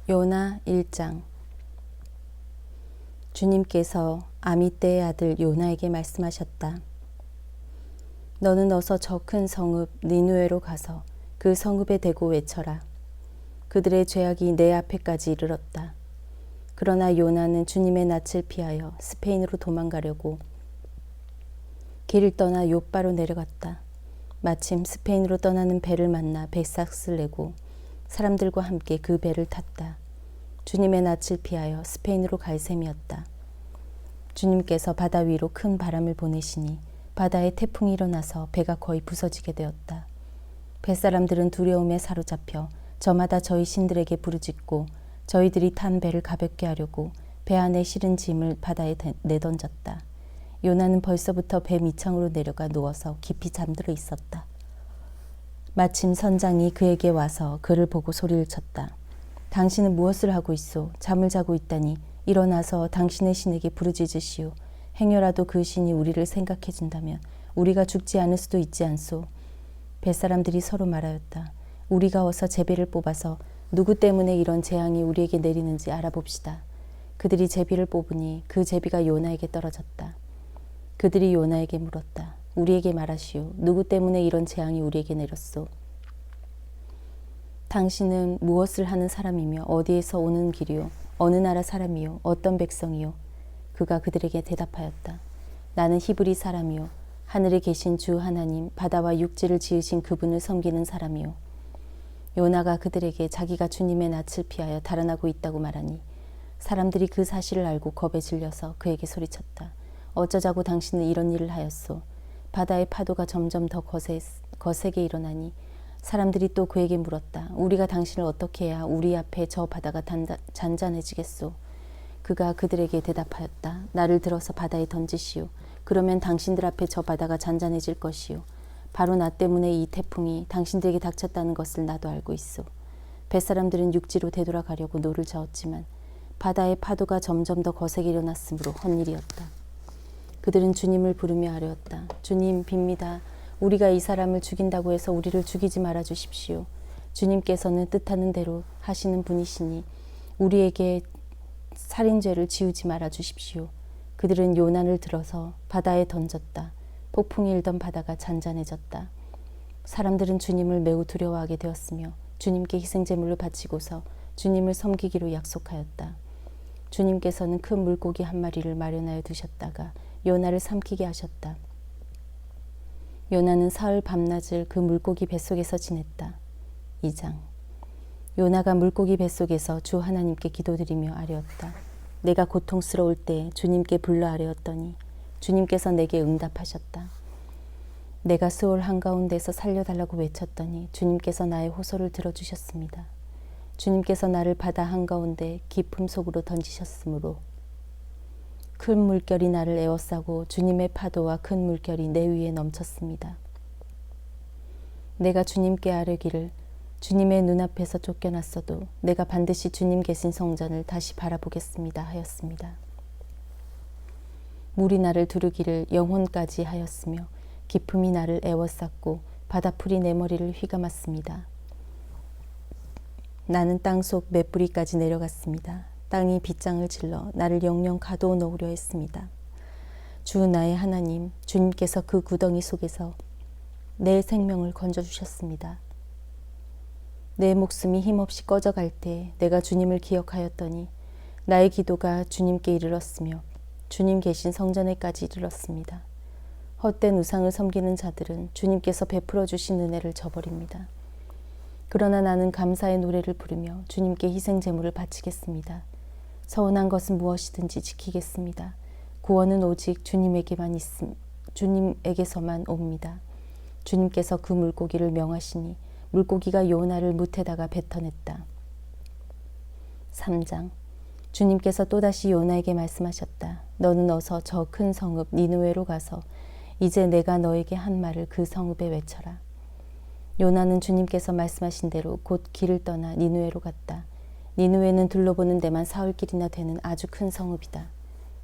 요나 1장. 주님께서 아미떼의 아들 요나에게 말씀하셨다. 너는 어서 저 큰 성읍 니느웨로 가서 그 성읍에 대고 외쳐라. 그들의 죄악이 내 앞에까지 이르렀다. 그러나 요나는 주님의 낯을 피하여 스페인으로 도망가려고 길을 떠나 욥바로 내려갔다. 마침 스페인으로 떠나는 배를 만나 배삭스를 내고 사람들과 함께 그 배를 탔다. 주님의 낯을 피하여 스페인으로 갈 셈이었다. 주님께서 바다 위로 큰 바람을 보내시니 바다에 태풍이 일어나서 배가 거의 부서지게 되었다. 뱃사람들은 두려움에 사로잡혀 저마다 저희 신들에게 부르짖고 저희들이 탄 배를 가볍게 하려고 배 안에 실은 짐을 바다에 내던졌다. 요나는 벌써부터 배 밑창으로 내려가 누워서 깊이 잠들어 있었다. 마침 선장이 그에게 와서 그를 보고 소리를 쳤다. 당신은 무엇을 하고 있소? 잠을 자고 있다니 일어나서 당신의 신에게 부르짖으시오. 행여라도 그 신이 우리를 생각해 준다면 우리가 죽지 않을 수도 있지 않소. 뱃사람들이 서로 말하였다. 우리가 어서 제비를 뽑아서 누구 때문에 이런 재앙이 우리에게 내리는지 알아봅시다. 그들이 제비를 뽑으니 그 제비가 요나에게 떨어졌다. 그들이 요나에게 물었다. 우리에게 말하시오. 누구 때문에 이런 재앙이 우리에게 내렸소? 당신은 무엇을 하는 사람이며 어디에서 오는 길이요? 어느 나라 사람이요? 어떤 백성이요? 그가 그들에게 대답하였다. 나는 히브리 사람이요. 하늘에 계신 주 하나님, 바다와 육지를 지으신 그분을 섬기는 사람이요. 요나가 그들에게 자기가 주님의 낯을 피하여 달아나고 있다고 말하니 사람들이 그 사실을 알고 겁에 질려서 그에게 소리쳤다. 어쩌자고 당신은 이런 일을 하였소? 바다의 파도가 점점 더 거세게 일어나니 사람들이 또 그에게 물었다. 우리가 당신을 어떻게 해야 우리 앞에 저 바다가 잔잔해지겠소? 그가 그들에게 대답하였다. 나를 들어서 바다에 던지시오. 그러면 당신들 앞에 저 바다가 잔잔해질 것이요. 바로 나 때문에 이 태풍이 당신들에게 닥쳤다는 것을 나도 알고 있소. 뱃사람들은 육지로 되돌아가려고 노를 저었지만 바다의 파도가 점점 더 거세게 일어났으므로 헛일이었다. 그들은 주님을 부르며 아뢰었다. 주님 빕니다. 우리가 이 사람을 죽인다고 해서 우리를 죽이지 말아 주십시오. 주님께서는 뜻하는 대로 하시는 분이시니 우리에게 살인죄를 지우지 말아 주십시오. 그들은 요나를 들어서 바다에 던졌다. 폭풍이 일던 바다가 잔잔해졌다. 사람들은 주님을 매우 두려워하게 되었으며 주님께 희생제물을 바치고서 주님을 섬기기로 약속하였다. 주님께서는 큰 물고기 한 마리를 마련하여 두셨다가 요나를 삼키게 하셨다. 요나는 사흘 밤낮을 그 물고기 뱃속에서 지냈다. 2장. 요나가 물고기 뱃속에서 주 하나님께 기도드리며 아뢰었다. 내가 고통스러울 때 주님께 불러 아뢰었더니 주님께서 내게 응답하셨다. 내가 수월 한가운데서 살려달라고 외쳤더니 주님께서 나의 호소를 들어주셨습니다. 주님께서 나를 바다 한가운데 깊음 속으로 던지셨으므로 큰 물결이 나를 에워싸고 주님의 파도와 큰 물결이 내 위에 넘쳤습니다. 내가 주님께 아뢰기를 주님의 눈앞에서 쫓겨났어도 내가 반드시 주님 계신 성전을 다시 바라보겠습니다 하였습니다. 물이 나를 두르기를 영혼까지 하였으며 깊음이 나를 에워쌌고 바다풀이 내 머리를 휘감았습니다. 나는 땅속 맷뿌리까지 내려갔습니다. 땅이 빗장을 질러 나를 영영 가두어 놓으려 했습니다. 주 나의 하나님, 주님께서 그 구덩이 속에서 내 생명을 건져주셨습니다. 내 목숨이 힘없이 꺼져갈 때 내가 주님을 기억하였더니 나의 기도가 주님께 이르렀으며 주님 계신 성전에까지 이르렀습니다. 헛된 우상을 섬기는 자들은 주님께서 베풀어 주신 은혜를 저버립니다. 그러나 나는 감사의 노래를 부르며 주님께 희생제물을 바치겠습니다. 서운한 것은 무엇이든지 지키겠습니다. 구원은 오직 주님에게서만 옵니다. 주님께서 그 물고기를 명하시니 물고기가 요나를 뭇에다가 뱉어냈다. 3장. 주님께서 또다시 요나에게 말씀하셨다. 너는 어서 저 큰 성읍 니느웨로 가서 이제 내가 너에게 한 말을 그 성읍에 외쳐라. 요나는 주님께서 말씀하신 대로 곧 길을 떠나 니느웨로 갔다. 니느웨는 둘러보는 데만 사흘길이나 되는 아주 큰 성읍이다.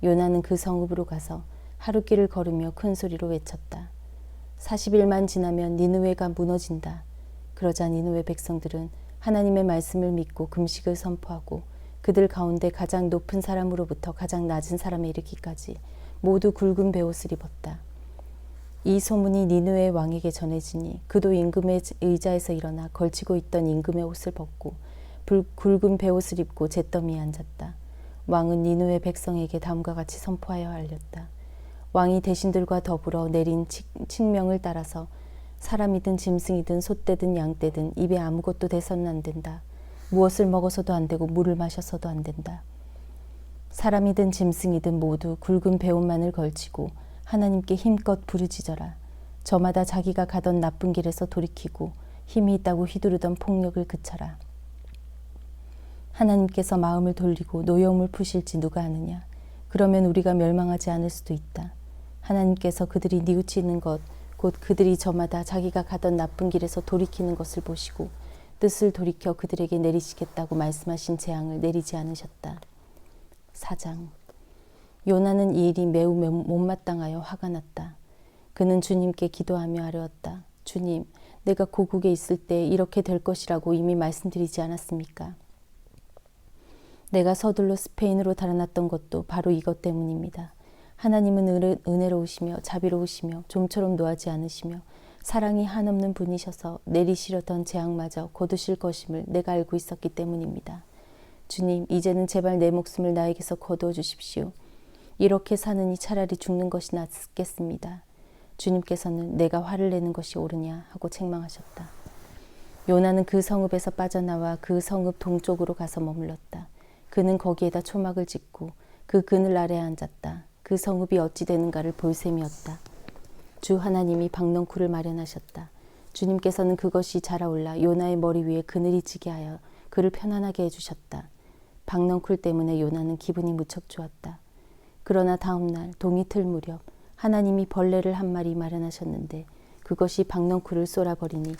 요나는 그 성읍으로 가서 하루길을 걸으며 큰 소리로 외쳤다. 40일만 지나면 니느웨가 무너진다. 그러자 니느웨 백성들은 하나님의 말씀을 믿고 금식을 선포하고 그들 가운데 가장 높은 사람으로부터 가장 낮은 사람에 이르기까지 모두 굵은 베옷을 입었다. 이 소문이 니느웨 왕에게 전해지니 그도 임금의 의자에서 일어나 걸치고 있던 임금의 옷을 벗고 굵은 베옷을 입고 잿더미에 앉았다. 왕은 니느웨 백성에게 다음과 같이 선포하여 알렸다. 왕이 대신들과 더불어 내린 칙명을 따라서 사람이든 짐승이든 소떼든 양떼든 입에 아무것도 대서는 안 된다. 무엇을 먹어서도 안 되고 물을 마셔서도 안 된다. 사람이든 짐승이든 모두 굵은 베옷만을 걸치고 하나님께 힘껏 부르짖어라. 저마다 자기가 가던 나쁜 길에서 돌이키고 힘이 있다고 휘두르던 폭력을 그쳐라. 하나님께서 마음을 돌리고 노여움을 푸실지 누가 아느냐. 그러면 우리가 멸망하지 않을 수도 있다. 하나님께서 그들이 뉘우치는 것 곧 그들이 저마다 자기가 가던 나쁜 길에서 돌이키는 것을 보시고 뜻을 돌이켜 그들에게 내리시겠다고 말씀하신 재앙을 내리지 않으셨다. 4장. 요나는 이 일이 매우 못마땅하여 화가 났다. 그는 주님께 기도하며 아뢰었다. 주님, 내가 고국에 있을 때 이렇게 될 것이라고 이미 말씀드리지 않았습니까? 내가 서둘러 스페인으로 달아났던 것도 바로 이것 때문입니다. 하나님은 은혜로우시며 자비로우시며 좀처럼 노하지 않으시며 사랑이 한없는 분이셔서 내리시려던 재앙마저 거두실 것임을 내가 알고 있었기 때문입니다. 주님, 이제는 제발 내 목숨을 나에게서 거두어 주십시오. 이렇게 사느니 차라리 죽는 것이 낫겠습니다. 주님께서는 내가 화를 내는 것이 옳으냐 하고 책망하셨다. 요나는 그 성읍에서 빠져나와 그 성읍 동쪽으로 가서 머물렀다. 그는 거기에다 초막을 짓고 그 그늘 아래에 앉았다. 그 성읍이 어찌 되는가를 볼 셈이었다. 주 하나님이 박넝쿨을 마련하셨다. 주님께서는 그것이 자라올라 요나의 머리 위에 그늘이 지게 하여 그를 편안하게 해주셨다. 박넝쿨 때문에 요나는 기분이 무척 좋았다. 그러나 다음 날 동이틀 무렵 하나님이 벌레를 한 마리 마련하셨는데 그것이 박넝쿨을 쏘라버리니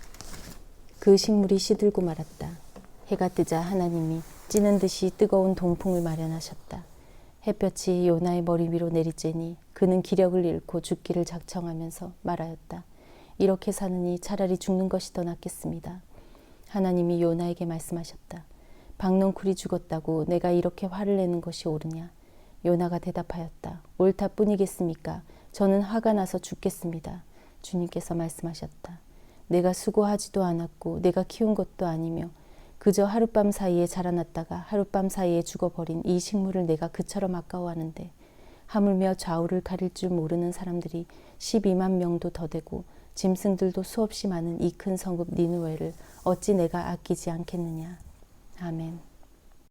그 식물이 시들고 말았다. 해가 뜨자 하나님이 찌는 듯이 뜨거운 동풍을 마련하셨다. 햇볕이 요나의 머리 위로 내리쬐니 그는 기력을 잃고 죽기를 작정하면서 말하였다. 이렇게 사느니 차라리 죽는 것이 더 낫겠습니다. 하나님이 요나에게 말씀하셨다. 박넝쿨이 죽었다고 내가 이렇게 화를 내는 것이 옳으냐? 요나가 대답하였다. 옳다 뿐이겠습니까? 저는 화가 나서 죽겠습니다. 주님께서 말씀하셨다. 내가 수고하지도 않았고 내가 키운 것도 아니며 그저 하룻밤 사이에 자라났다가 하룻밤 사이에 죽어버린 이 식물을 내가 그처럼 아까워하는데 하물며 좌우를 가릴 줄 모르는 사람들이 12만 명도 더 되고 짐승들도 수없이 많은 이 큰 성읍 니느웨를 어찌 내가 아끼지 않겠느냐. 아멘.